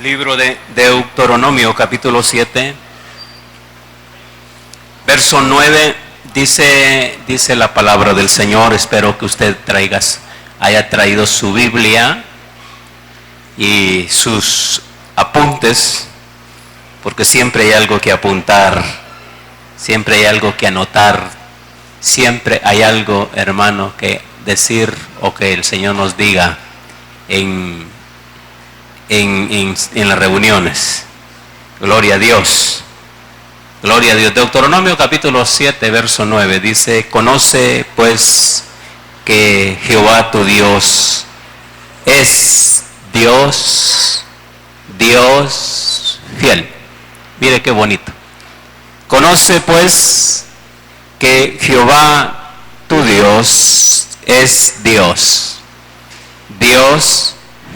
Libro de Deuteronomio, capítulo 7, verso 9, dice la palabra del Señor. Espero que usted haya traído su Biblia y sus apuntes, porque siempre hay algo que apuntar, siempre hay algo que anotar, siempre hay algo, hermano, que decir o que el Señor nos diga en las reuniones. Gloria a Dios. Gloria a Dios. Deuteronomio capítulo 7, verso 9 dice: conoce pues que Jehová tu Dios es Dios fiel. Mire qué bonito. Conoce pues que Jehová tu Dios es Dios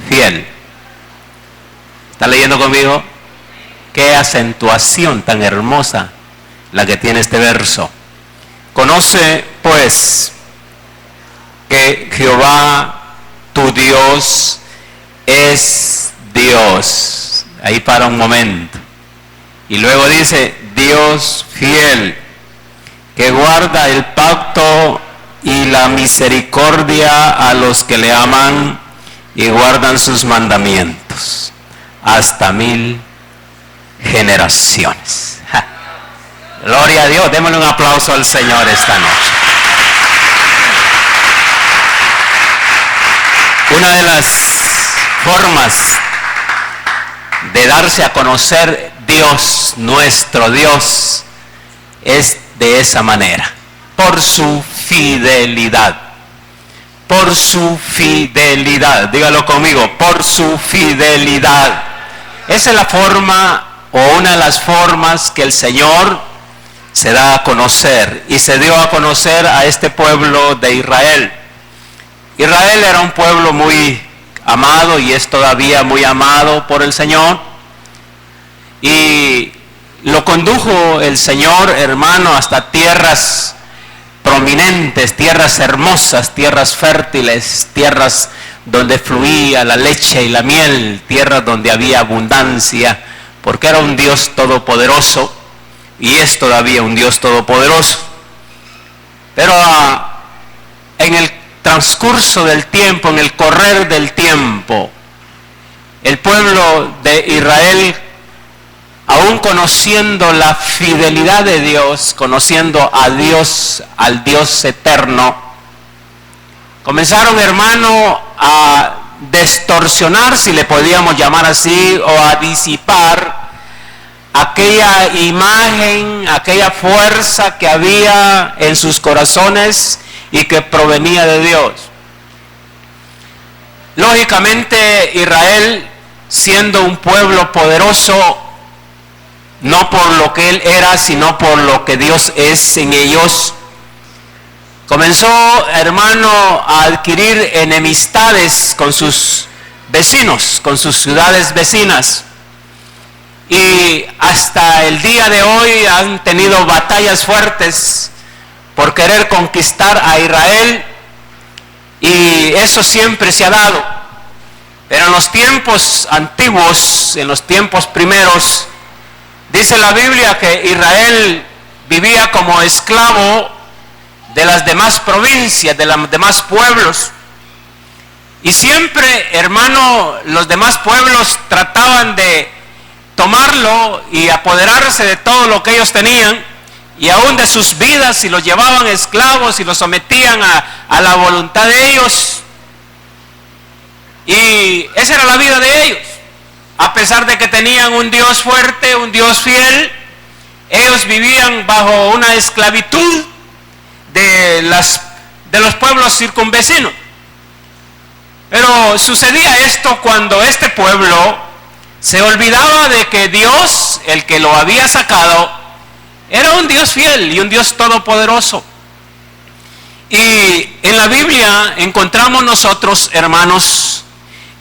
fiel. ¿Está leyendo conmigo? Qué acentuación tan hermosa la que tiene este verso. Conoce pues que Jehová tu Dios es Dios. Ahí para un momento. Y luego dice: Dios fiel, que guarda el pacto y la misericordia a los que le aman y guardan sus mandamientos hasta 1000 generaciones. ¡Ja! Gloria a Dios. Démosle un aplauso al Señor esta noche. Una de las formas de darse a conocer Dios, nuestro Dios, es de esa manera, por su fidelidad. Por su fidelidad. Dígalo conmigo: por su fidelidad. Esa es la forma, o una de las formas, que el Señor se da a conocer, y se dio a conocer a este pueblo de Israel. Israel era un pueblo muy amado, y es todavía muy amado por el Señor, y lo condujo el Señor, hermano, hasta tierras prominentes, tierras hermosas, tierras fértiles, tierras donde fluía la leche y la miel, tierras donde había abundancia, porque era un Dios todopoderoso, y es todavía un Dios todopoderoso. Pero en el transcurso del tiempo, en el correr del tiempo, el pueblo de Israel, aún conociendo la fidelidad de Dios, conociendo a Dios, al Dios eterno, comenzaron, hermano, a distorsionar, si le podíamos llamar así, o a disipar aquella imagen, aquella fuerza que había en sus corazones y que provenía de Dios. Lógicamente, Israel, siendo un pueblo poderoso, no por lo que él era, sino por lo que Dios es en ellos, comenzó, hermano, a adquirir enemistades con sus vecinos, con sus ciudades vecinas. Y hasta el día de hoy han tenido batallas fuertes por querer conquistar a Israel, y eso siempre se ha dado. Pero en los tiempos antiguos, en los tiempos primeros, dice la Biblia que Israel vivía como esclavo de las demás provincias, de los demás pueblos. Y siempre, hermano, los demás pueblos trataban de tomarlo y apoderarse de todo lo que ellos tenían, y aún de sus vidas, y los llevaban esclavos y los sometían a la voluntad de ellos. Y esa era la vida de ellos. A pesar de que tenían un Dios fuerte, un Dios fiel, ellos vivían bajo una esclavitud de los pueblos circunvecinos. Pero sucedía esto cuando este pueblo se olvidaba de que Dios, el que lo había sacado, era un Dios fiel y un Dios todopoderoso. Y en la Biblia encontramos nosotros, hermanos,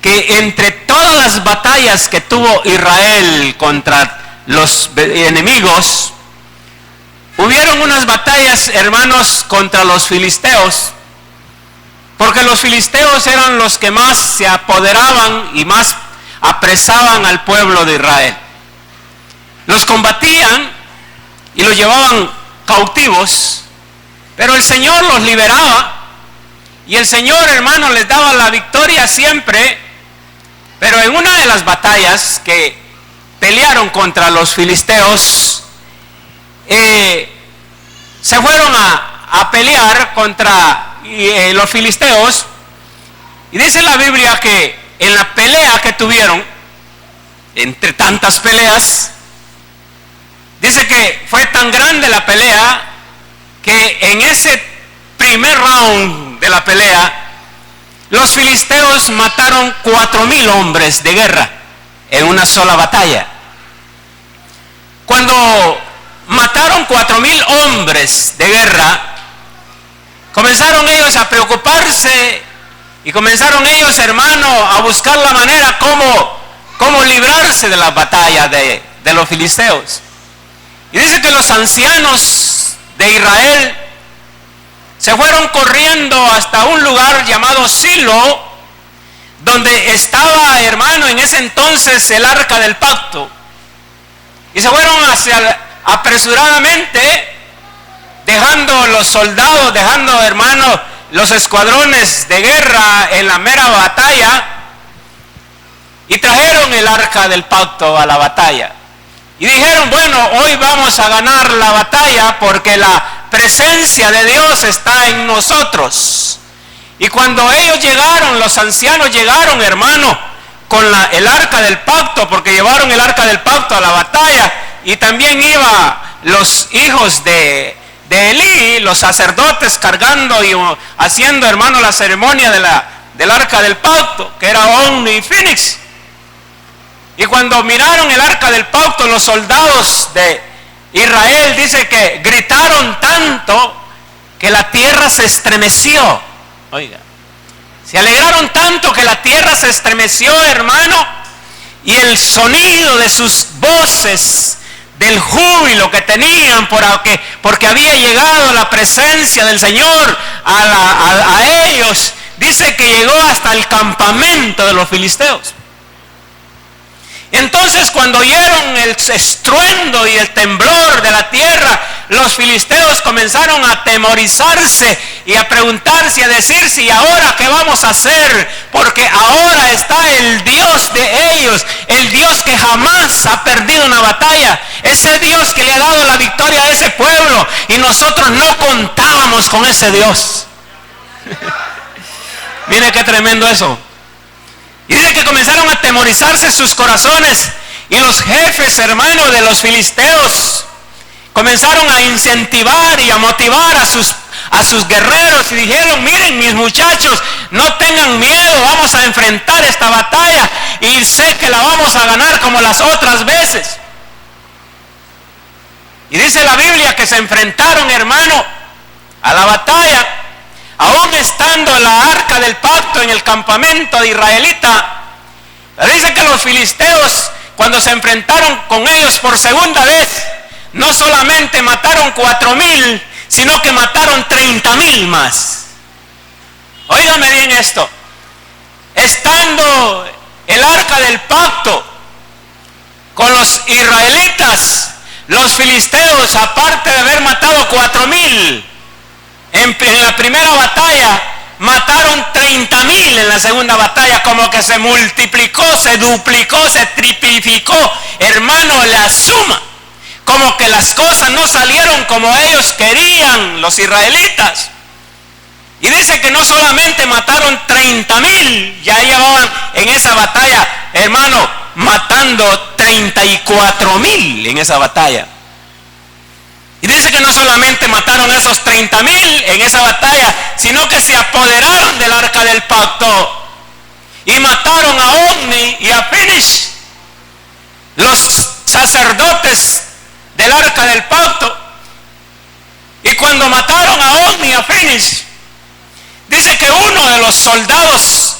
que entre todas las batallas que tuvo Israel contra los enemigos, hubieron unas batallas, hermanos, contra los filisteos, porque los filisteos eran los que más se apoderaban y más apresaban al pueblo de Israel. Los combatían y los llevaban cautivos, pero el Señor los liberaba y el Señor, hermano, les daba la victoria siempre. Pero en una de las batallas que pelearon contra los filisteos, se fueron a pelear contra los filisteos, y dice la Biblia que en la pelea que tuvieron, entre tantas peleas, dice que fue tan grande la pelea que en ese primer round de la pelea los filisteos mataron 4,000 hombres de guerra en una sola batalla. Cuando mataron 4,000 hombres de guerra, comenzaron ellos a preocuparse y comenzaron ellos, hermano, a buscar la manera cómo librarse de la batalla de los filisteos. Y dice que los ancianos de Israel se fueron corriendo hasta un lugar llamado Silo, donde estaba, hermano, en ese entonces el arca del pacto. Y se fueron apresuradamente, dejando los soldados, dejando, hermano, los escuadrones de guerra en la mera batalla, y trajeron el arca del pacto a la batalla. Y dijeron, bueno, hoy vamos a ganar la batalla porque la presencia de Dios está en nosotros. Y cuando ellos llegaron, los ancianos llegaron, hermano, con el arca del pacto, porque llevaron el arca del pacto a la batalla, y también iban los hijos de Elí, los sacerdotes, cargando y haciendo, hermano, la ceremonia del arca del pacto, que era Ofni y Finees. Y cuando miraron el arca del pacto, los soldados de Israel, dice que gritaron tanto que la tierra se estremeció. Oiga, se alegraron tanto que la tierra se estremeció, hermano, y el sonido de sus voces, del júbilo que tenían porque había llegado la presencia del Señor a ellos, dice que llegó hasta el campamento de los filisteos. Entonces, cuando oyeron el estruendo y el temblor de la tierra, los filisteos comenzaron a atemorizarse y a preguntarse y a decir, ¿y ahora qué vamos a hacer? Porque ahora está el Dios de ellos, el Dios que jamás ha perdido una batalla, ese Dios que le ha dado la victoria a ese pueblo, y nosotros no contábamos con ese Dios. Mire qué tremendo eso. Y dice que comenzaron a atemorizarse sus corazones, y los jefes, hermanos, de los filisteos comenzaron a incentivar y a motivar a sus guerreros, y dijeron, miren mis muchachos, no tengan miedo, vamos a enfrentar esta batalla y sé que la vamos a ganar como las otras veces. Y dice la Biblia que se enfrentaron, hermano, a la batalla. Aún estando la arca del pacto en el campamento de israelita, dice que los filisteos, cuando se enfrentaron con ellos por segunda vez, no solamente mataron 4,000, sino que mataron 30,000 más. Óigame bien esto. Estando el arca del pacto con los israelitas, los filisteos, aparte de haber matado 4,000, en la primera batalla, mataron 30,000 en la segunda batalla, como que se multiplicó, se duplicó, se triplicó, hermano, la suma. Como que las cosas no salieron como ellos querían, los israelitas. Y dice que no solamente mataron 30,000, ya llevaban en esa batalla, hermano, matando 34,000 en esa batalla. Y dice que no solamente mataron esos 30,000 en esa batalla, sino que se apoderaron del arca del pacto y mataron a Ofni y a Finees, los sacerdotes del arca del pacto. Y cuando mataron a Ofni y a Finees, dice que uno de los soldados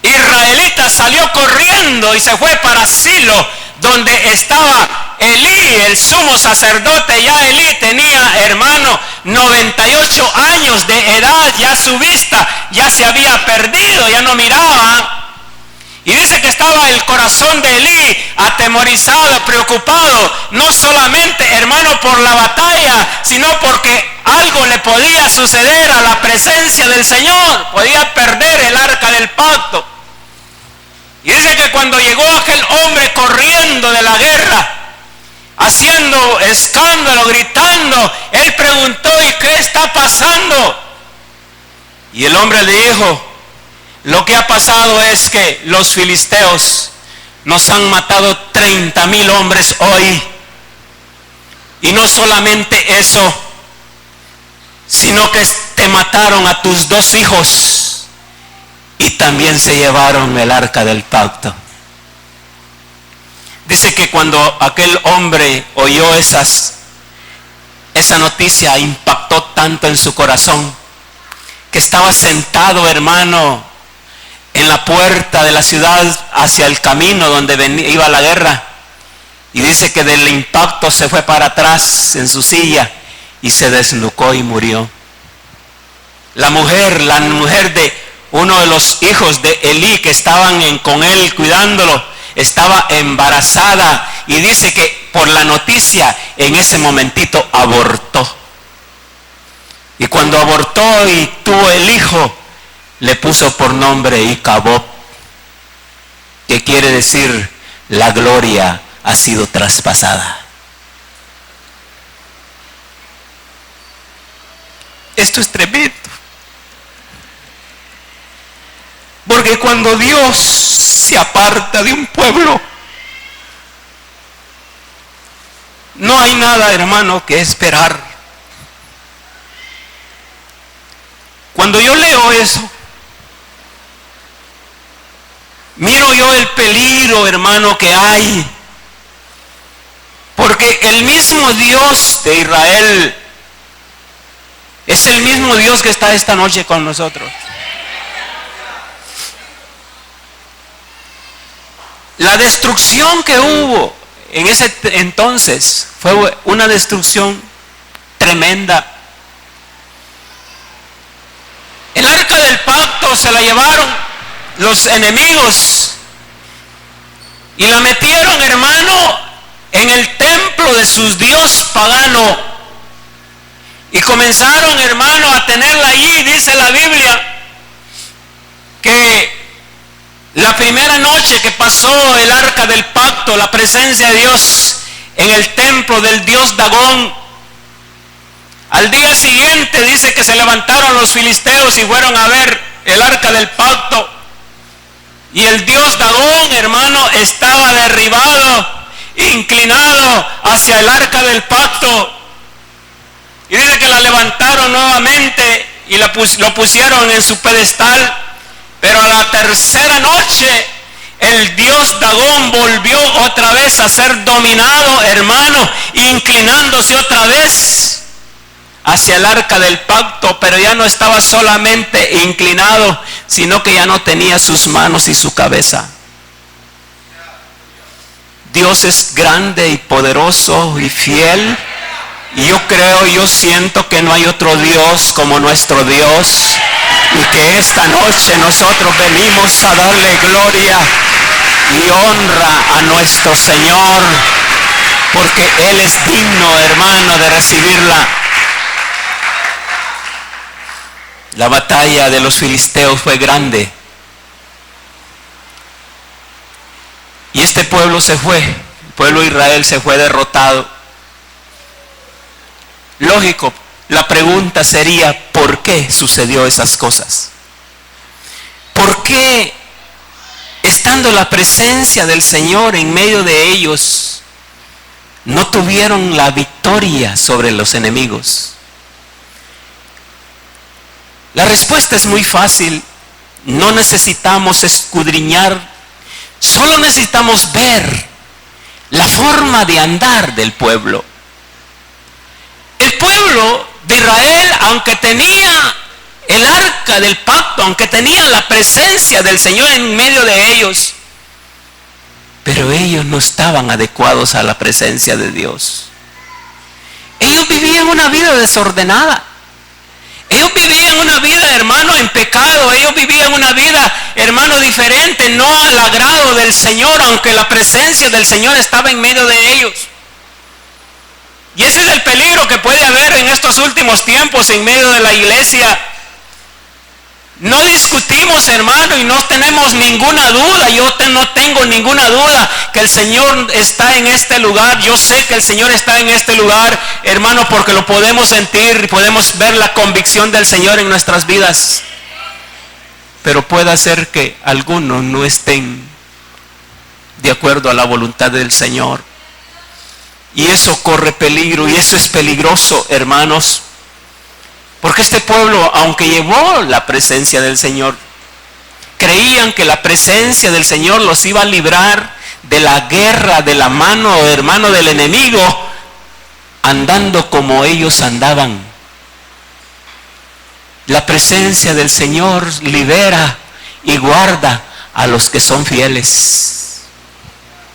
israelitas salió corriendo y se fue para Silo, donde estaba Elí, el sumo sacerdote. Ya Elí tenía, hermano, 98 años de edad, ya su vista ya se había perdido, ya no miraba. Y dice que estaba el corazón de Elí atemorizado, preocupado, no solamente, hermano, por la batalla, sino porque algo le podía suceder a la presencia del Señor. Podía perder el arca del pacto. Y dice que cuando llegó aquel hombre corriendo de la guerra, haciendo escándalo, gritando, él preguntó: ¿y qué está pasando? Y el hombre le dijo: lo que ha pasado es que los filisteos nos han matado 30,000 hombres hoy. Y no solamente eso, sino que te mataron a tus 2 hijos y también se llevaron el arca del pacto. Dice que cuando aquel hombre oyó esa noticia, impactó tanto en su corazón que estaba sentado, hermano, en la puerta de la ciudad hacia el camino donde iba la guerra. Y dice que del impacto se fue para atrás en su silla y se desnucó y murió. La mujer de uno de los hijos de Elí que estaban con él cuidándolo, estaba embarazada y dice que por la noticia en ese momentito abortó. Y cuando abortó y tuvo el hijo, le puso por nombre Icabob, que quiere decir la gloria ha sido traspasada. Esto es tremendo. Porque cuando Dios se aparta de un pueblo, no hay nada, hermano, que esperar. Cuando yo leo eso, miro yo el peligro, hermano, que hay. Porque el mismo Dios de Israel es el mismo Dios que está esta noche con nosotros. La destrucción que hubo en ese entonces fue una destrucción tremenda. El arca del pacto se la llevaron los enemigos y la metieron, hermano, en el templo de su dios pagano y comenzaron, hermano, a tenerla allí. Dice la Biblia que la primera noche que pasó el arca del pacto, la presencia de Dios en el templo del dios Dagón, al día siguiente dice que se levantaron los filisteos y fueron a ver el arca del pacto. Y el dios Dagón, hermano, estaba derribado, inclinado hacia el arca del pacto. Y dice que la levantaron nuevamente y lo pusieron en su pedestal. Pero a la tercera noche, el dios Dagón volvió otra vez a ser dominado, hermano, inclinándose otra vez hacia el arca del pacto, pero ya no estaba solamente inclinado, sino que ya no tenía sus manos y su cabeza. Dios es grande y poderoso y fiel, y yo siento que no hay otro Dios como nuestro Dios, y que esta noche nosotros venimos a darle gloria y honra a nuestro Señor, porque Él es digno, hermano, de recibirla. La batalla de los filisteos fue grande. Y este pueblo se fue, el pueblo de Israel se fue derrotado. Lógico, la pregunta sería: ¿por qué sucedió esas cosas? ¿Por qué, estando la presencia del Señor en medio de ellos, no tuvieron la victoria sobre los enemigos? La respuesta es muy fácil. No necesitamos escudriñar, solo necesitamos ver la forma de andar del pueblo. El pueblo de Israel, aunque tenía el arca del pacto, aunque tenía la presencia del Señor en medio de ellos, pero ellos no estaban adecuados a la presencia de Dios. Ellos vivían una vida desordenada. Ellos vivían una vida, hermano, en pecado. Ellos vivían una vida, hermano, diferente, no al agrado del Señor, aunque la presencia del Señor estaba en medio de ellos. Y ese es el peligro que puede haber en estos últimos tiempos en medio de la iglesia. No discutimos, hermano, y no tenemos ninguna duda. Yo no tengo ninguna duda que el Señor está en este lugar. Yo sé que el Señor está en este lugar, hermano, porque lo podemos sentir, podemos ver la convicción del Señor en nuestras vidas. Pero puede ser que algunos no estén de acuerdo a la voluntad del Señor. Y eso corre peligro, y eso es peligroso, hermanos. Porque este pueblo, aunque llevó la presencia del Señor, creían que la presencia del Señor los iba a librar de la guerra, de la mano, hermano, del enemigo, andando como ellos andaban. La presencia del Señor libera y guarda a los que son fieles,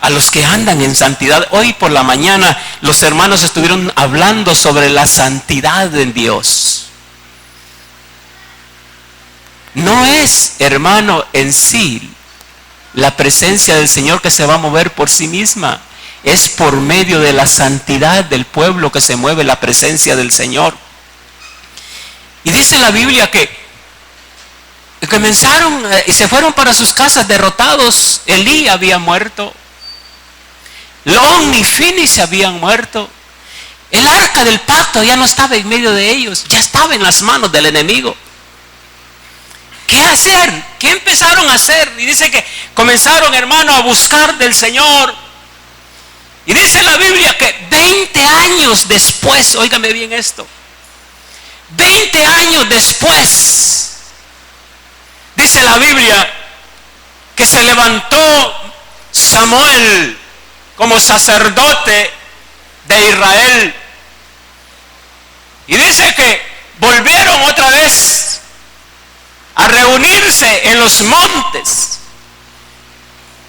a los que andan en santidad. Hoy por la mañana los hermanos estuvieron hablando sobre la santidad en Dios. No es, hermano, en sí la presencia del Señor que se va a mover por sí misma. Es por medio de la santidad del pueblo que se mueve la presencia del Señor. Y dice la Biblia que comenzaron y se fueron para sus casas derrotados. Elí había muerto. Lon y Fini se habían muerto. El arca del pacto ya no estaba en medio de ellos, ya estaba en las manos del enemigo. ¿Qué hacer? ¿Qué empezaron a hacer? Y dice que comenzaron, hermano, a buscar del Señor. Y dice la Biblia que 20 años después, óigame bien esto, 20 años después, dice la Biblia que se levantó Samuel como sacerdote de Israel. Y dice que volvieron otra vez a reunirse en los montes.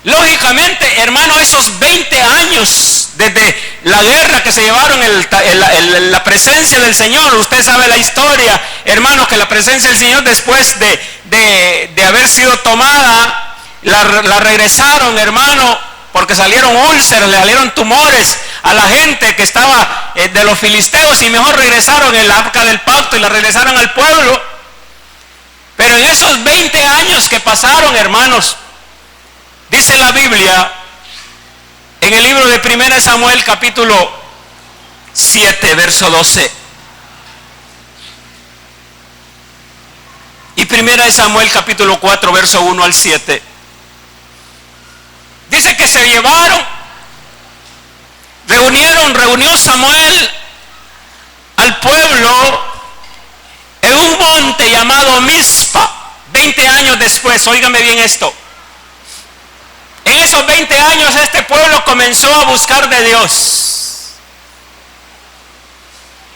Lógicamente, hermano, esos 20 años desde la guerra que se llevaron la presencia del Señor, usted sabe la historia, hermano, que la presencia del Señor después de haber sido tomada, la regresaron, hermano, porque salieron úlceras, le salieron tumores a la gente que estaba de los filisteos, y mejor regresaron el arca del pacto y la regresaron al pueblo. Pero en esos 20 años que pasaron, hermanos, dice la Biblia en el libro de 1 Samuel capítulo 7, verso 12. Y 1 Samuel capítulo 4, verso 1 al 7. Dice que se llevaron, reunió Samuel al pueblo en un monte llamado Mizpa. 20 años después, óigame bien esto. En esos 20 años este pueblo comenzó a buscar de Dios.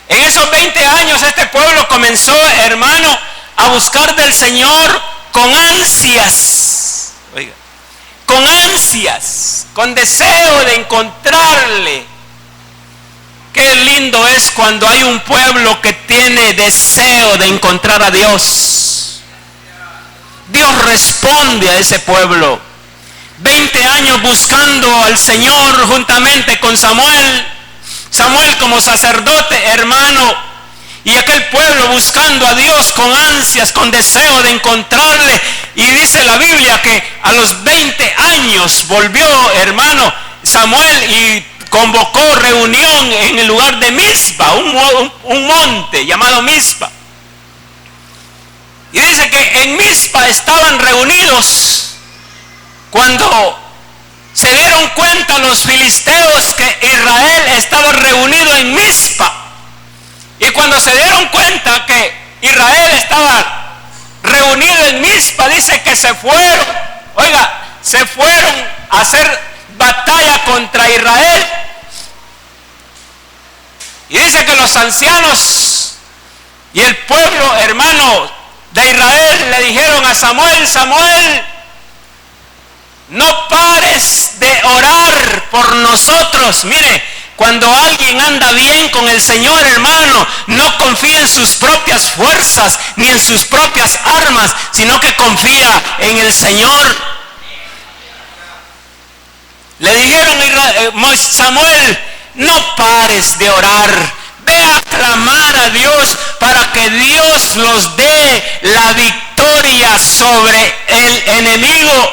En esos 20 años este pueblo comenzó, hermano, a buscar del Señor con ansias. Oiga, con ansias, con deseo de encontrarle. Qué lindo es cuando hay un pueblo que tiene deseo de encontrar a Dios. Dios responde a ese pueblo. 20 años buscando al Señor juntamente con Samuel. Samuel como sacerdote, hermano. Y aquel pueblo buscando a Dios con ansias, con deseo de encontrarle. Y dice la Biblia que a los 20 años volvió, hermano, Samuel y convocó reunión en el lugar de Mizpa, un monte llamado Mizpa. Y dice que en Mizpa estaban reunidos cuando se dieron cuenta los filisteos que Israel estaba reunido en Mizpa. Y cuando se dieron cuenta que Israel estaba reunido en Mizpa, dice que se fueron, se fueron a hacer batalla contra Israel. Y dice que los ancianos y el pueblo, hermano, de Israel le dijeron a Samuel: Samuel, no pares de orar por nosotros. Mire, Cuando alguien anda bien con el Señor, hermano, no confía en sus propias fuerzas ni en sus propias armas, sino que confía en el Señor. Le dijeron a Samuel: no pares de orar, ve a clamar a Dios para que Dios los dé la victoria sobre el enemigo.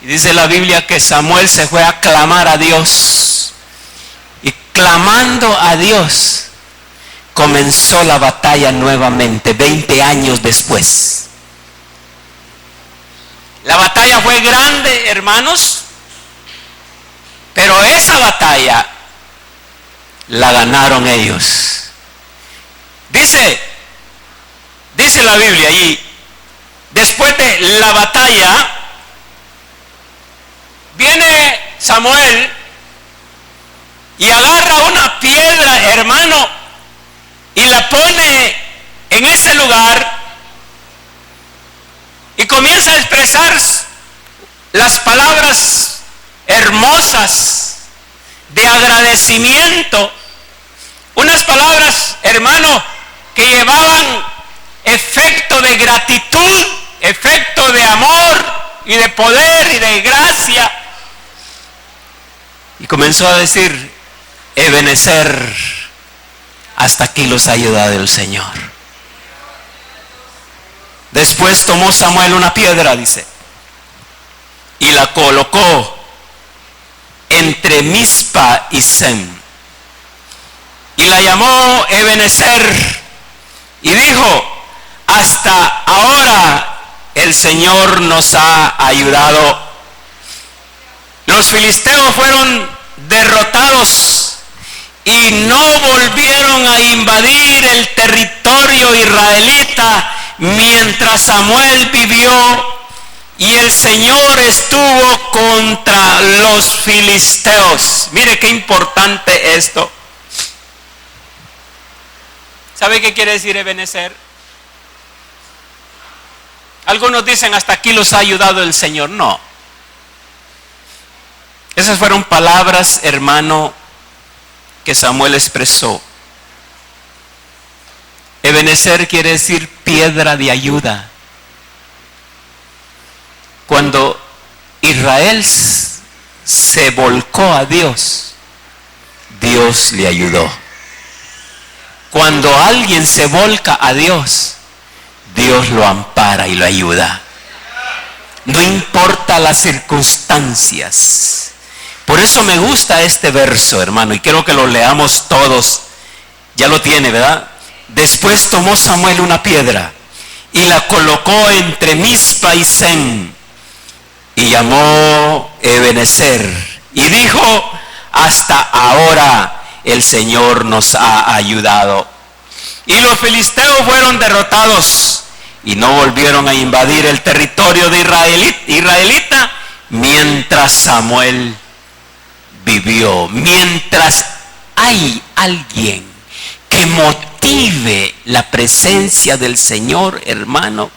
Y dice la Biblia que Samuel se fue a clamar a Dios. Y clamando a Dios, comenzó la batalla nuevamente, 20 años después. La batalla fue grande, hermanos, pero esa batalla la ganaron ellos. Dice la Biblia allí, después de la batalla, viene Samuel y agarra una piedra, hermano, y la pone en ese lugar y comienza a expresar las palabras hermosas de agradecimiento. Unas palabras, hermano, que llevaban efecto de gratitud, efecto de amor y de poder y de gracia. Y comenzó a decir: Ebenezer, hasta aquí los ha ayudado el Señor. Después tomó Samuel una piedra, dice, y la colocó entre Mizpa y Sem, y la llamó Ebenezer, y dijo: hasta ahora el Señor nos ha ayudado. Los filisteos fueron derrotados y no volvieron a invadir el territorio israelita mientras Samuel vivió, y el Señor estuvo contra los filisteos. Mire qué importante esto. ¿Sabe qué quiere decir Ebenezer? Algunos dicen: hasta aquí los ha ayudado el Señor. No. Esas fueron palabras, hermano, que Samuel expresó. Ebenezer quiere decir piedra de ayuda. Cuando Israel se volcó a Dios, Dios le ayudó. Cuando alguien se volca a Dios, Dios lo ampara y lo ayuda. No importa las circunstancias. Por eso me gusta este verso, hermano, y quiero que lo leamos todos. Ya lo tiene, ¿verdad? Después tomó Samuel una piedra y la colocó entre Mizpa y Sem, y llamó Ebenezer, y dijo: hasta ahora el Señor nos ha ayudado. Y los filisteos fueron derrotados y no volvieron a invadir el territorio de israelita mientras Samuel vivió. Mientras hay alguien que motive la presencia del Señor, hermano,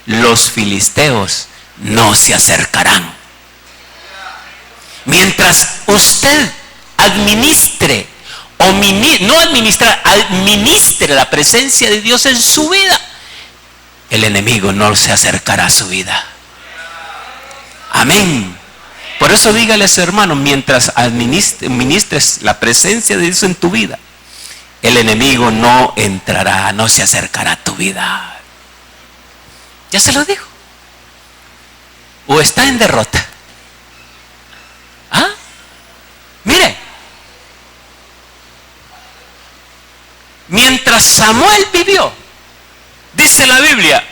los filisteos no se acercarán. Mientras usted administre administre la presencia de Dios en su vida, el enemigo no se acercará a su vida. Amén. Por eso dígale a su hermano: mientras ministres la presencia de Dios en tu vida, el enemigo no entrará, no se acercará a tu vida. ¿Ya se lo dijo? ¿O está en derrota? ¿Ah? Mire, mientras Samuel vivió, dice la Biblia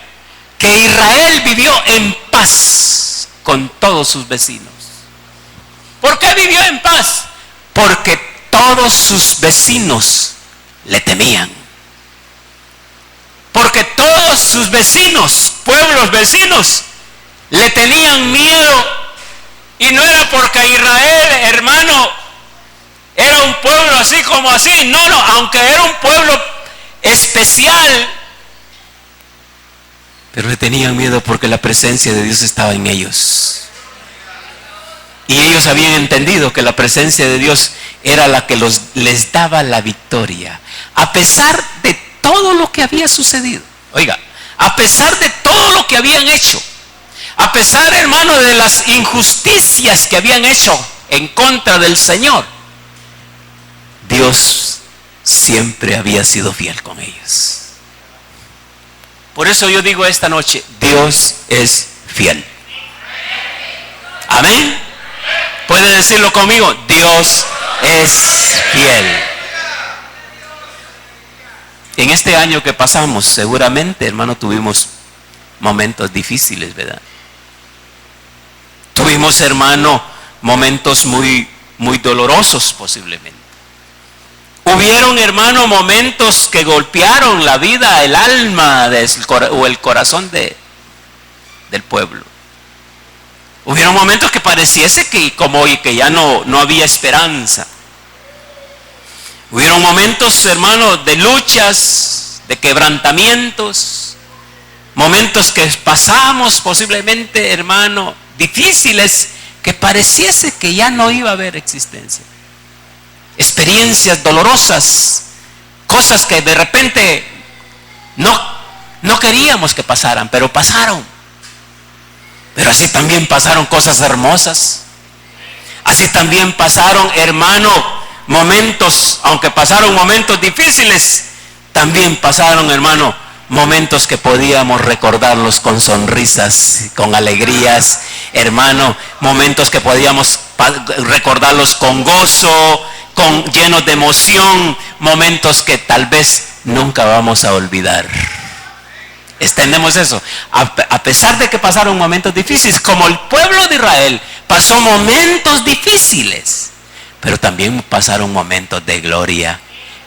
que Israel vivió en paz con todos sus vecinos. ¿Por qué vivió en paz? Porque todos sus vecinos le temían. Porque todos sus vecinos, pueblos vecinos, le tenían miedo. Y no era porque Israel, hermano, era un pueblo así como así. No, aunque era un pueblo especial, pero le tenían miedo porque la presencia de Dios estaba en ellos. Y ellos habían entendido que la presencia de Dios era la que les daba la victoria. A pesar de todo lo que había sucedido. Oiga, a pesar de todo lo que habían hecho. A pesar, hermano, de las injusticias que habían hecho en contra del Señor. Dios siempre había sido fiel con ellos. Por eso yo digo esta noche, Dios es fiel. Amén. ¿Puede decirlo conmigo? Dios es fiel. En este año que pasamos, seguramente, hermano, tuvimos momentos difíciles, ¿verdad? Tuvimos, hermano, momentos muy dolorosos posiblemente. Hubieron, hermano, momentos que golpearon la vida, el alma o el corazón del pueblo. Hubieron momentos que pareciese que ya no había esperanza. Hubieron momentos, hermano, de luchas, de quebrantamientos, momentos que pasamos posiblemente, hermano, difíciles, que pareciese que ya no iba a haber existencia. Experiencias dolorosas, cosas que de repente no queríamos que pasaran, pero pasaron. Pero así también pasaron cosas hermosas. Así también pasaron, hermano, momentos, aunque pasaron momentos difíciles, también pasaron, hermano, momentos que podíamos recordarlos con sonrisas, con alegrías, hermano, momentos que podíamos recordarlos con gozo, llenos de emoción, momentos que tal vez nunca vamos a olvidar. Extendemos eso. A pesar de que pasaron momentos difíciles, como el pueblo de Israel pasó momentos difíciles, pero también pasaron momentos de gloria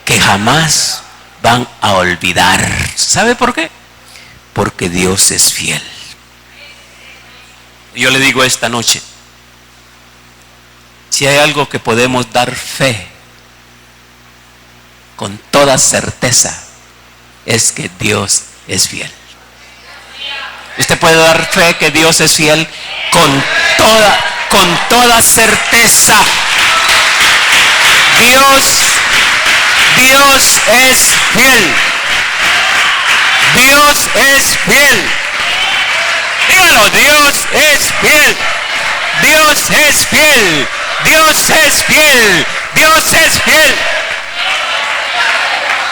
que jamás van a olvidar. ¿Sabe por qué? Porque Dios es fiel. Yo le digo esta noche, si hay algo que podemos dar fe con toda certeza, es que Dios es fiel. Usted puede dar fe que Dios es fiel con toda certeza. Dios es fiel. Dios es fiel. Dígalo, Dios es fiel. Dios es fiel. Dios es fiel. Dios es fiel.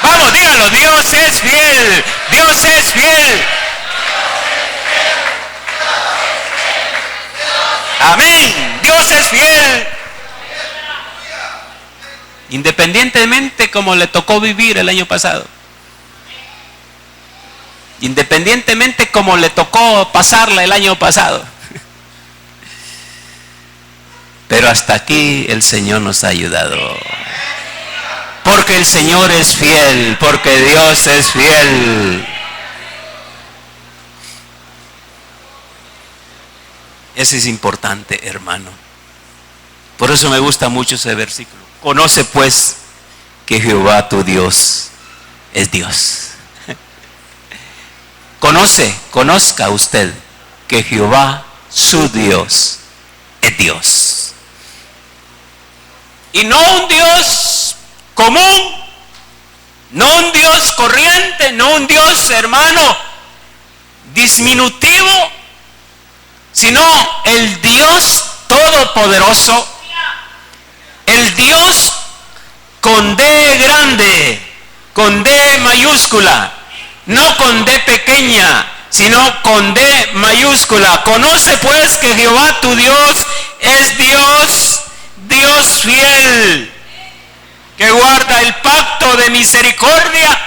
Vamos, dígalo, Dios es fiel. Dios es fiel. Amén. Dios es fiel. Independientemente como le tocó vivir el año pasado. Independientemente como le tocó pasarla el año pasado. Pero hasta aquí el Señor nos ha ayudado. Porque el Señor es fiel, porque Dios es fiel. Eso es importante, hermano. Por eso me gusta mucho ese versículo. Conoce pues que Jehová tu Dios es Dios. Conozca usted que Jehová su Dios es Dios. Y no un Dios común, no un Dios corriente, no un Dios, hermano, disminutivo, sino el Dios todopoderoso, el Dios con D grande, con D mayúscula, no con D pequeña, sino con D mayúscula. Conoce pues que Jehová tu Dios es Dios, Dios fiel, que guarda el pacto de misericordia.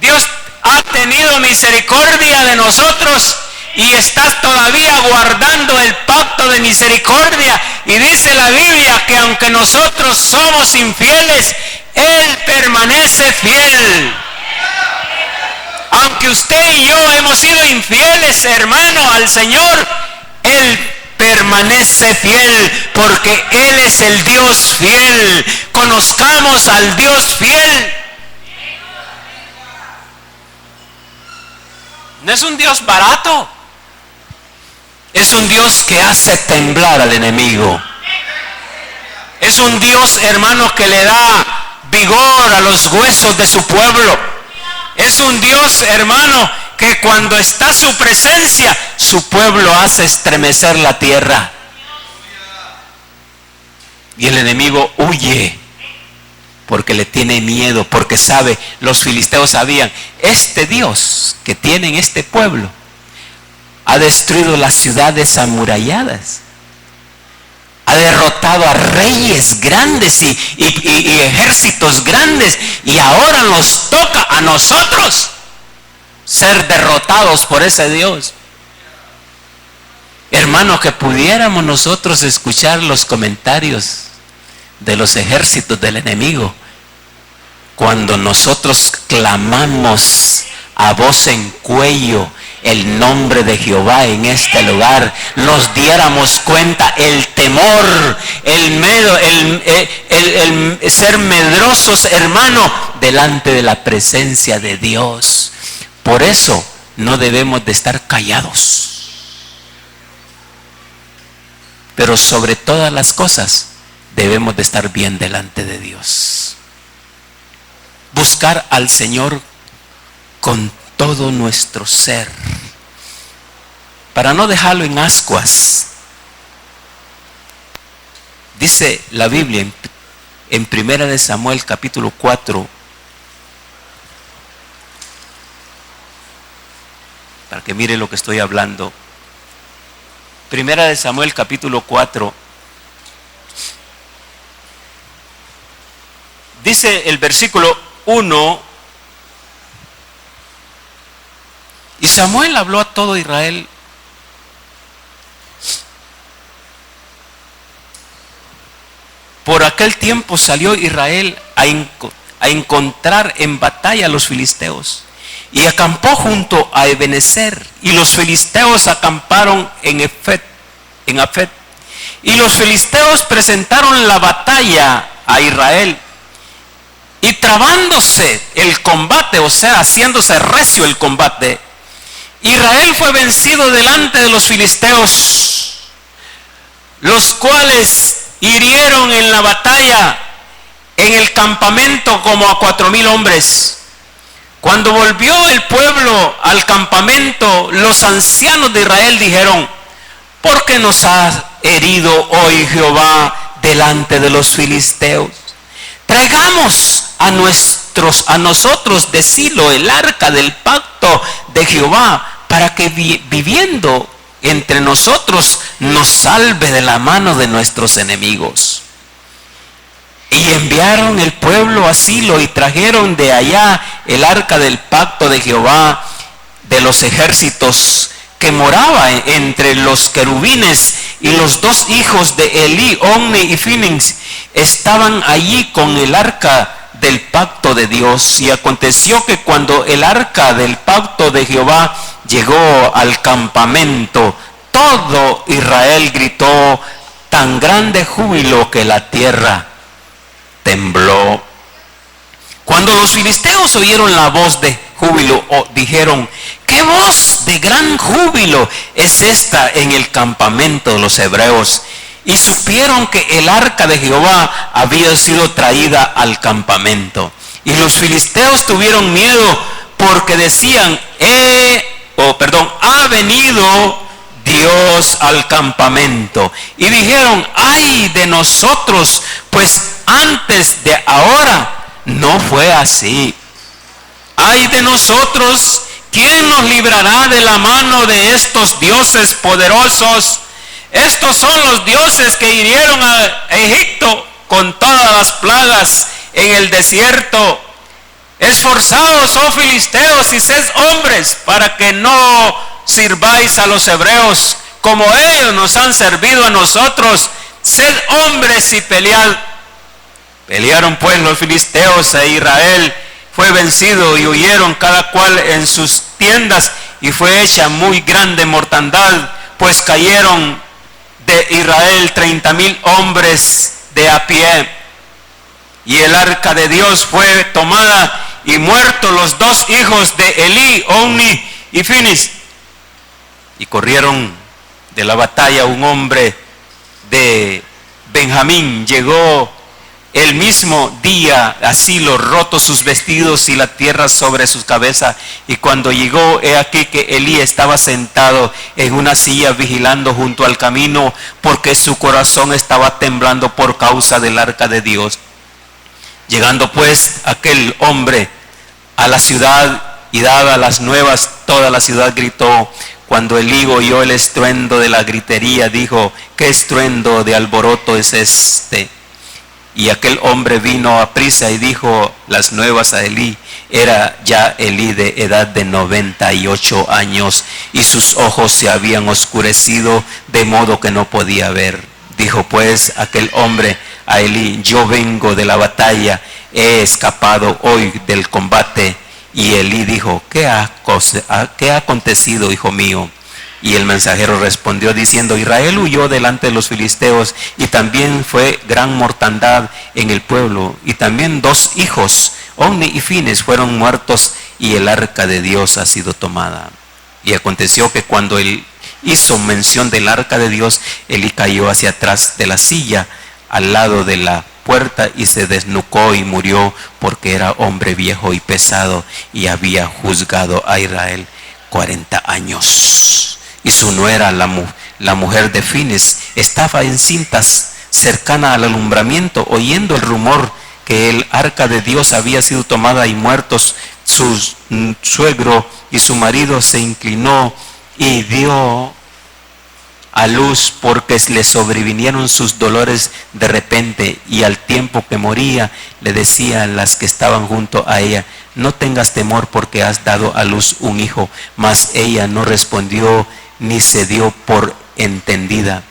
Dios ha tenido misericordia de nosotros y está todavía guardando el pacto de misericordia. Y dice la Biblia que aunque nosotros somos infieles, Él permanece fiel. Aunque usted y yo hemos sido infieles, hermano, al Señor, Él permanece fiel, porque Él es el Dios fiel. Conozcamos al Dios fiel. No es un Dios barato. Es un Dios que hace temblar al enemigo. Es un Dios, hermanos, que le da vigor a los huesos de su pueblo. Es un Dios, hermano, que cuando está su presencia, su pueblo hace estremecer la tierra. Y el enemigo huye porque le tiene miedo, porque sabe, los filisteos sabían, este Dios que tiene en este pueblo ha destruido las ciudades amuralladas, ha derrotado a reyes grandes y ejércitos grandes, y ahora nos toca a nosotros ser derrotados por ese Dios. Hermanos, que pudiéramos nosotros escuchar los comentarios de los ejércitos del enemigo cuando nosotros clamamos a voz en cuello el nombre de Jehová en este lugar, nos diéramos cuenta el temor, el miedo, el ser medrosos, hermano, delante de la presencia de Dios. Por eso no debemos de estar callados, pero sobre todas las cosas debemos de estar bien delante de Dios. Buscar al Señor con todo nuestro ser, para no dejarlo en ascuas. Dice la Biblia en 1 Samuel capítulo 4, para que mire lo que estoy hablando. 1 Samuel capítulo 4, dice el versículo 1: y Samuel habló a todo Israel por aquel tiempo salió Israel a encontrar en batalla a los filisteos, y acampó junto a Ebenezer, y los filisteos acamparon en Afet, y los filisteos presentaron la batalla a Israel, y trabándose el combate, o sea, haciéndose recio el combate, Israel fue vencido delante de los filisteos, los cuales hirieron en la batalla en el campamento como a 4,000 hombres. Cuando volvió el pueblo al campamento, los ancianos de Israel dijeron: ¿por qué nos ha herido hoy Jehová delante de los filisteos? Traigamos a nosotros de Silo el arca del pacto de Jehová, para que viviendo entre nosotros nos salve de la mano de nuestros enemigos. Y enviaron el pueblo a Silo y trajeron de allá el arca del pacto de Jehová de los ejércitos, que moraba entre los querubines, y los 2 hijos de Elí, Omni y Finins, estaban allí con el arca del pacto de Dios. Y aconteció que cuando el arca del pacto de Jehová llegó al campamento, todo Israel gritó tan grande júbilo que la tierra tembló. Cuando los filisteos oyeron la voz de júbilo, dijeron: ¿qué voz de gran júbilo es esta en el campamento de los hebreos? Y supieron que el arca de Jehová había sido traída al campamento. Y los filisteos tuvieron miedo, porque decían: ha venido Dios al campamento. Y dijeron: ay de nosotros, pues antes de ahora no fue así. Ay de nosotros, ¿quién nos librará de la mano de estos dioses poderosos? Estos son los dioses que hirieron a Egipto con todas las plagas en el desierto. Esforzaos, oh filisteos, y sed hombres, para que no sirváis a los hebreos, como ellos nos han servido a nosotros. Sed hombres y pelead. Pelearon pues los filisteos, e Israel fue vencido, y huyeron cada cual en sus tiendas, y fue hecha muy grande mortandad, pues cayeron de Israel 30,000 hombres de a pie. Y el arca de Dios fue tomada, y muertos los 2 hijos de Elí, Omni y Finis, y corrieron de la batalla, un hombre de Benjamín llegó el mismo día, así lo roto sus vestidos y la tierra sobre sus cabezas. Y cuando llegó, he aquí que Elí estaba sentado en una silla vigilando junto al camino, porque su corazón estaba temblando por causa del arca de Dios. Llegando pues aquel hombre a la ciudad y dadas las nuevas, toda la ciudad gritó. Cuando Elí oyó el estruendo de la gritería, dijo: ¿qué estruendo de alboroto es este? Y aquel hombre vino a prisa y dijo las nuevas a Elí. Era ya Elí de edad de 98 años y sus ojos se habían oscurecido de modo que no podía ver. Dijo pues aquel hombre a Elí: yo vengo de la batalla, he escapado hoy del combate. Y Elí dijo: ¿qué ha acontecido, hijo mío? Y el mensajero respondió diciendo: Israel huyó delante de los filisteos, y también fue gran mortandad en el pueblo, y también 2 hijos, Ofni y Fines, fueron muertos, y el arca de Dios ha sido tomada. Y aconteció que cuando él hizo mención del arca de Dios, Elí cayó hacia atrás de la silla, al lado de la puerta, y se desnucó y murió, porque era hombre viejo y pesado, y había juzgado a Israel 40 años. Y su nuera, la mujer de Fines, estaba encinta cercana al alumbramiento, oyendo el rumor que el arca de Dios había sido tomada y muertos su suegro y su marido, se inclinó y dio a luz, porque le sobrevinieron sus dolores de repente, y al tiempo que moría le decía a las que estaban junto a ella: no tengas temor, porque has dado a luz un hijo. Mas ella no respondió ni se dio por entendida,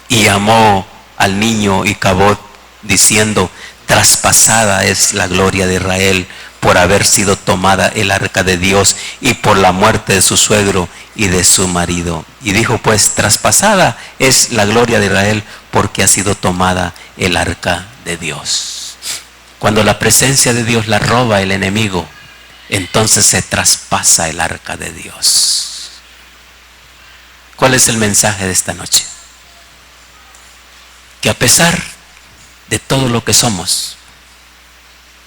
y llamó al niño Icabod, diciendo: traspasada es la gloria de Israel por haber sido tomada el arca de Dios y por la muerte de su suegro y de su marido. Y dijo pues: traspasada es la gloria de Israel porque ha sido tomada el arca de Dios. Cuando la presencia de Dios la roba el enemigo, entonces se traspasa el arca de Dios. ¿Cuál es el mensaje de esta noche? Que a pesar de todo lo que somos,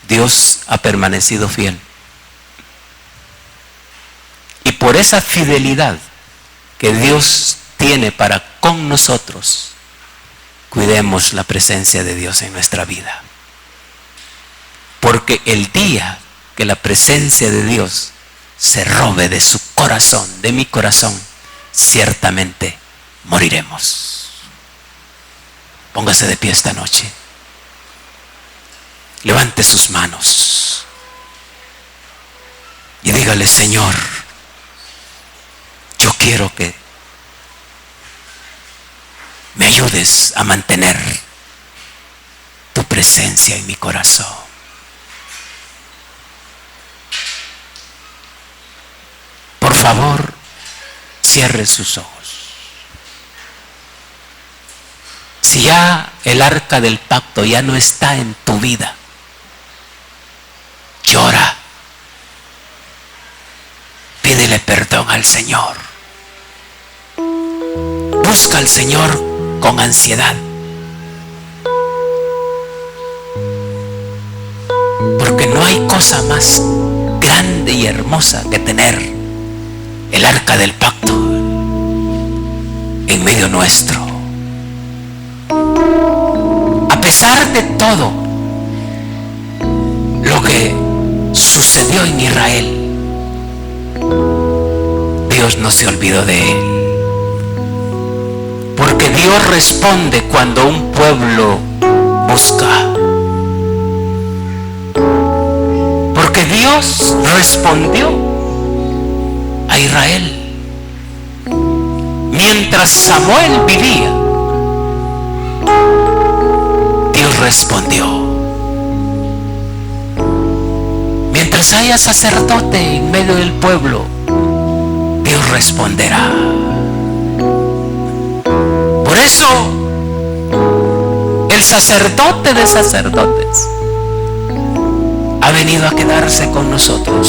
Dios ha permanecido fiel. Y por esa fidelidad que Dios tiene para con nosotros, cuidemos la presencia de Dios en nuestra vida. Porque el día que la presencia de Dios se robe de su corazón, de mi corazón, ciertamente moriremos. Póngase de pie esta noche. Levante sus manos y dígale: Señor, yo quiero que me ayudes a mantener tu presencia en mi corazón. Por favor, cierre sus ojos. Si ya el arca del pacto ya no está en tu vida, llora, pídele perdón al Señor, busca al Señor con ansiedad, porque no hay cosa más grande y hermosa que tener el arca del pacto en medio nuestro. A pesar de todo lo que sucedió en Israel, Dios no se olvidó de él, porque Dios responde cuando un pueblo busca. Porque Dios respondió a Israel mientras Samuel vivía. Dios respondió. Mientras haya sacerdote en medio del pueblo, Dios responderá. Por eso el sacerdote de sacerdotes ha venido a quedarse con nosotros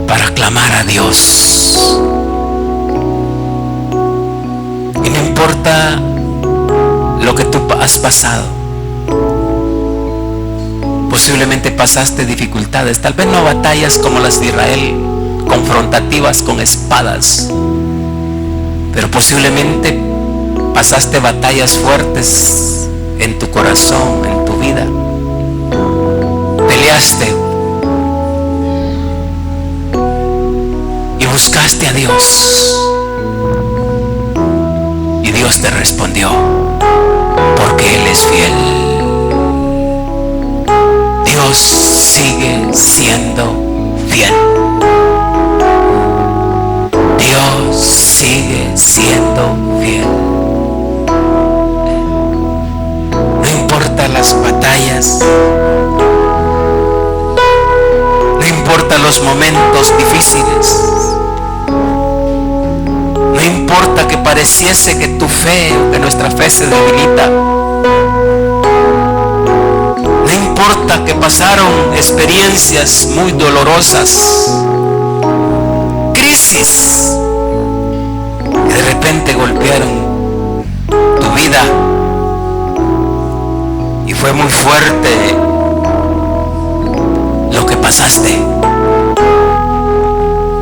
para clamar a Dios importa lo que tú has pasado. Posiblemente pasaste dificultades, tal vez no batallas como las de Israel, confrontativas con espadas, pero posiblemente pasaste batallas fuertes en tu corazón, en tu vida. Peleaste y buscaste a Dios, y Dios te respondió, porque Él es fiel. Dios sigue siendo fiel. Dios sigue siendo fiel. No importa las batallas, no importa los momentos difíciles, no importa que pareciese que tu fe o que nuestra fe se debilita, no importa que pasaron experiencias muy dolorosas, crisis que de repente golpearon tu vida y fue muy fuerte lo que pasaste,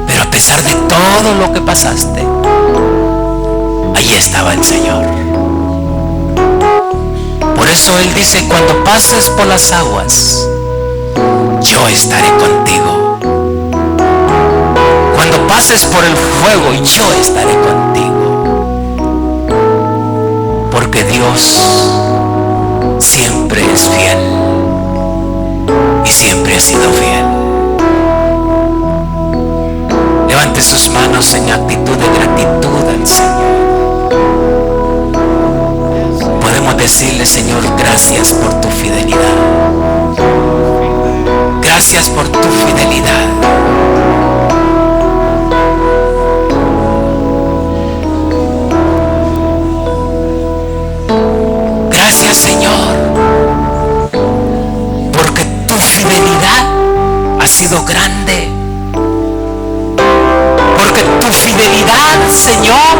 pero a pesar de todo lo que pasaste, allí estaba el Señor. Por eso Él dice, cuando pases por las aguas, yo estaré contigo. Cuando pases por el fuego, yo estaré contigo. Porque Dios siempre es fiel y siempre ha sido fiel. Levante sus manos en actitud de gratitud al Señor. Podemos decirle, Señor, gracias por tu fidelidad. Gracias por tu fidelidad. Gracias, Señor, porque tu fidelidad ha sido grande. Porque tu fidelidad, Señor,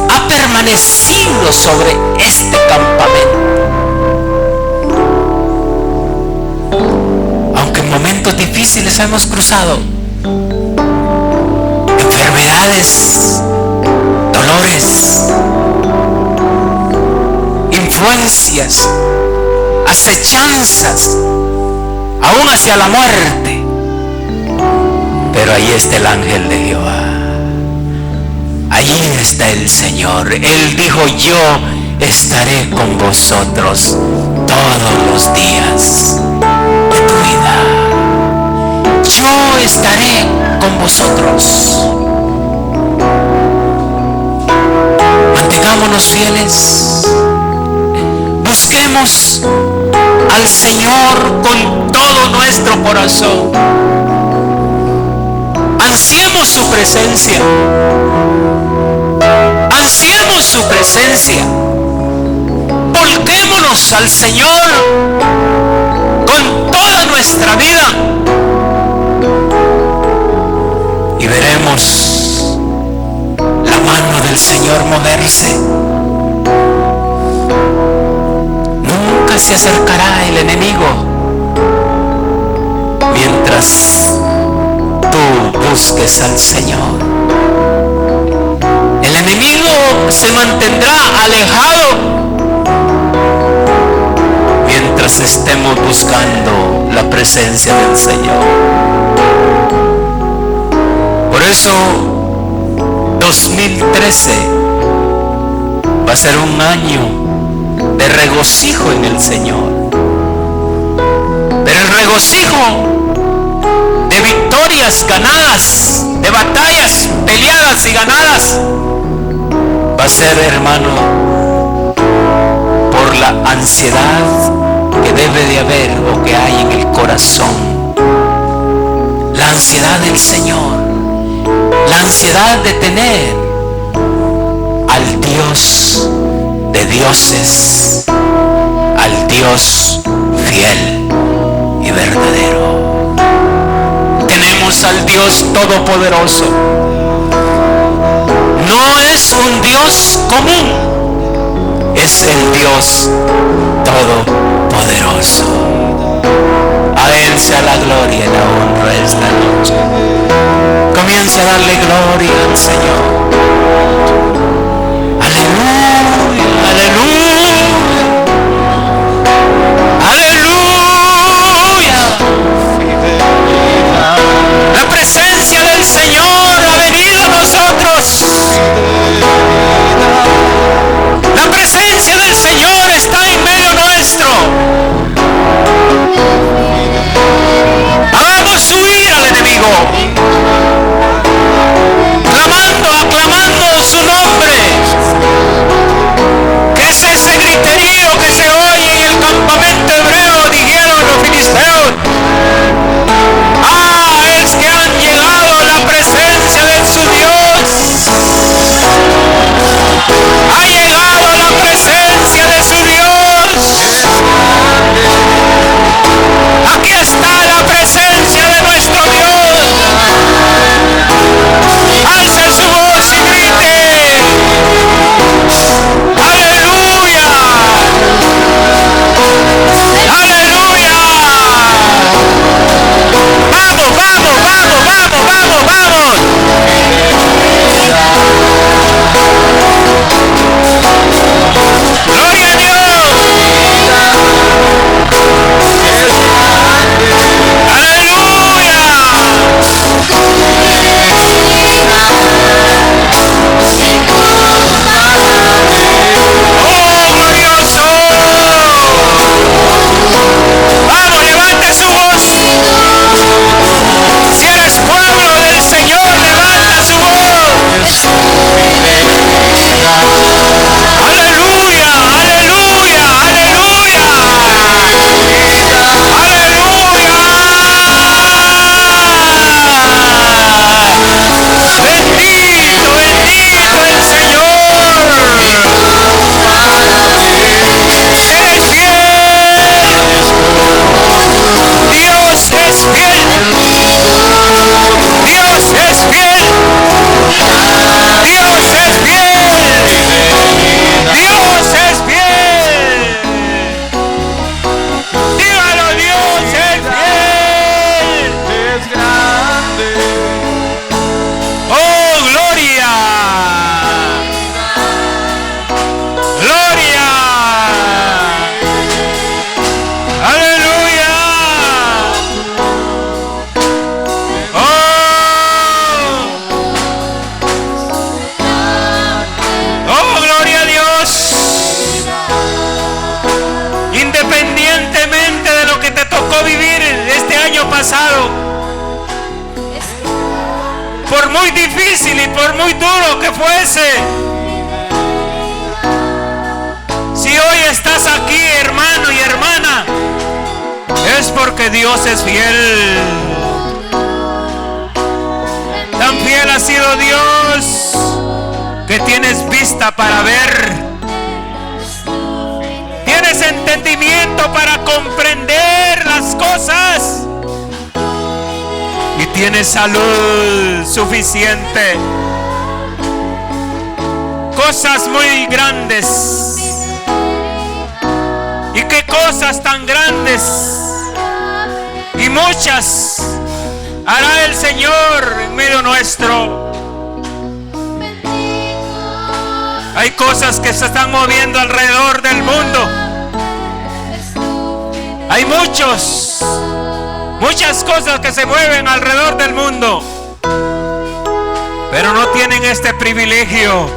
ha permanecido sobre este campamento. Aunque en momentos difíciles hemos cruzado enfermedades, dolores, influencias, acechanzas, aún hacia la muerte, pero ahí está el ángel de Jehová. Allí está el Señor. Él dijo, yo estaré con vosotros todos los días de tu vida. Yo estaré con vosotros. Mantengámonos fieles. Busquemos al Señor con todo nuestro corazón. Ansiemos su presencia. Ansiemos su presencia. Volquémonos al Señor con toda nuestra vida y veremos la mano del Señor moverse. Nunca se acercará el enemigo mientras tú busques al Señor. El enemigo se mantendrá alejado mientras estemos buscando la presencia del Señor. Por eso 2013 va a ser un año de regocijo en el Señor. Pero el regocijo de victorias ganadas, de batallas peleadas y ganadas, va a ser, hermano, por la ansiedad que debe de haber o que hay en el corazón. La ansiedad del Señor, la ansiedad de tener al Dios de dioses, al Dios fiel y verdadero. Tenemos al Dios todopoderoso. No es un Dios común es el Dios Todopoderoso. A Él sea la gloria y la honra esta noche. Comienza a darle gloria al Señor. Aleluya, aleluya, aleluya. La presencia del Señor ha venido a nosotros. La presencia del Señor está en medio nuestro. Hagamos huir al enemigo, aclamando su nombre. Que es ese griterío que se oye en el campamento hebreo, dijeron los filisteos. Es que han llegado a la presencia de su Dios. Ha llegado a la presencia de su Dios. Aquí está la presencia de nuestro Dios. Alce su voz y grite. Aleluya. Aleluya. Vamos, vamos, vamos, vamos, vamos, vamos. Gloria a Dios. Por muy difícil y por muy duro que fuese, si hoy estás aquí, hermano y hermana, es porque Dios es fiel. Tan fiel ha sido Dios que tienes vista para ver, tienes entendimiento para comprender las cosas y tienes salud suficiente. Cosas muy grandes. ¿Y qué cosas tan grandes y muchas hará el Señor en medio nuestro? Hay cosas que se están moviendo alrededor del mundo. Hay muchas cosas que se mueven alrededor del mundo, pero no tienen este privilegio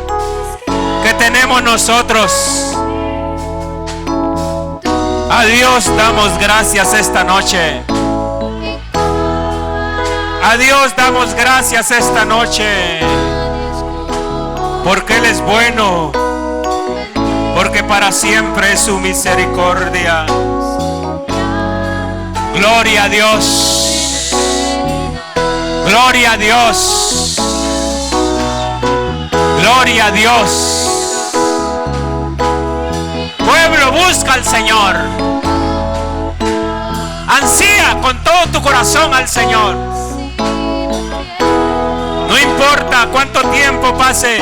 que tenemos nosotros. A Dios damos gracias esta noche. A Dios damos gracias esta noche, porque Él es bueno, porque para siempre es su misericordia. Gloria a Dios. Gloria a Dios. Gloria a Dios. Pueblo, busca al Señor. Ansía con todo tu corazón al Señor. No importa cuánto tiempo pase.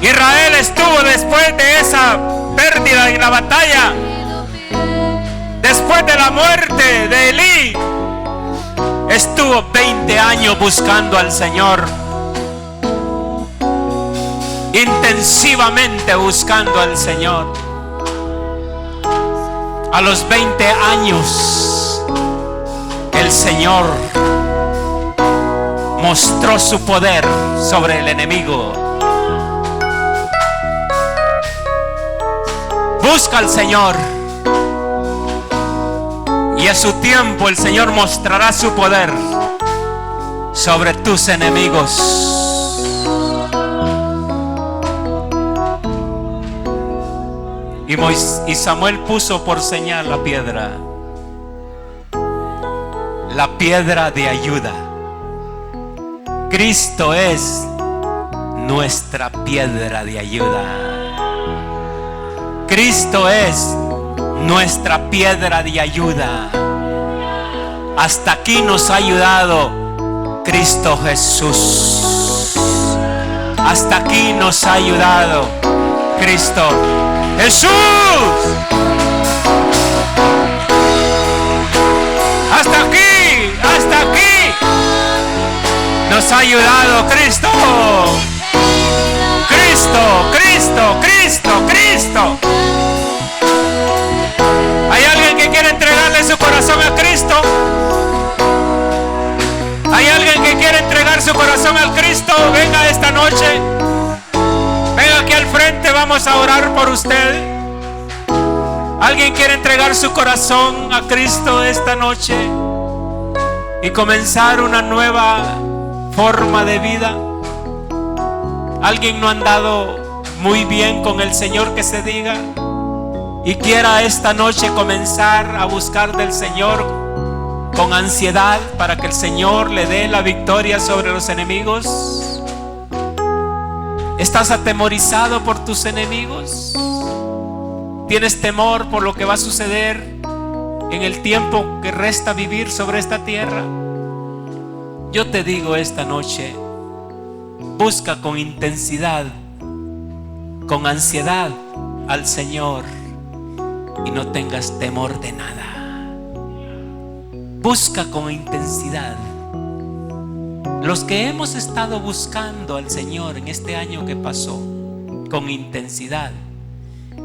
Israel estuvo después de esa pérdida en la batalla, después de la muerte de Elí, estuvo 20 años buscando al Señor, intensivamente buscando al Señor. A los 20 años, el Señor mostró su poder sobre el enemigo. Busca al Señor, y a su tiempo el Señor mostrará su poder sobre tus enemigos. Y Samuel puso por señal la piedra de ayuda. Cristo es nuestra piedra de ayuda. Cristo es nuestra piedra de ayuda. Hasta aquí nos ha ayudado Cristo Jesús. Hasta aquí nos ha ayudado Cristo Jesús. Hasta aquí nos ha ayudado Cristo. Cristo. ¿Hay alguien que quiere entregarle su corazón a Cristo? ¿Hay alguien que quiere entregar su corazón al Cristo? Venga esta noche. Venga aquí al frente, vamos a orar por usted. ¿Alguien quiere entregar su corazón a Cristo esta noche y comenzar una nueva forma de vida? ¿Alguien no ha andado muy bien con el Señor, que se diga, y quiera esta noche comenzar a buscar del Señor con ansiedad para que el Señor le dé la victoria sobre los enemigos? ¿Estás atemorizado por tus enemigos? ¿Tienes temor por lo que va a suceder en el tiempo que resta vivir sobre esta tierra? Yo te digo esta noche, busca con intensidad, con ansiedad al Señor, y no tengas temor de nada. Busca con intensidad. Los que hemos estado buscando al Señor en este año que pasó con intensidad,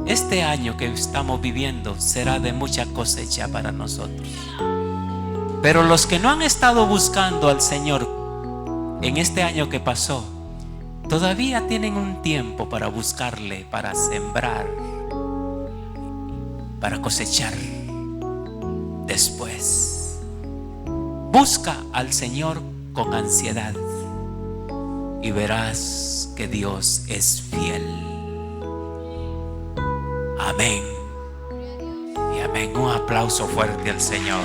este año que estamos viviendo será de mucha cosecha para nosotros. Pero los que no han estado buscando al Señor en este año que pasó, todavía tienen un tiempo para buscarle, para sembrar, para cosechar después. Busca al Señor con ansiedad y verás que Dios es fiel. Amén y amén. Un aplauso fuerte al Señor.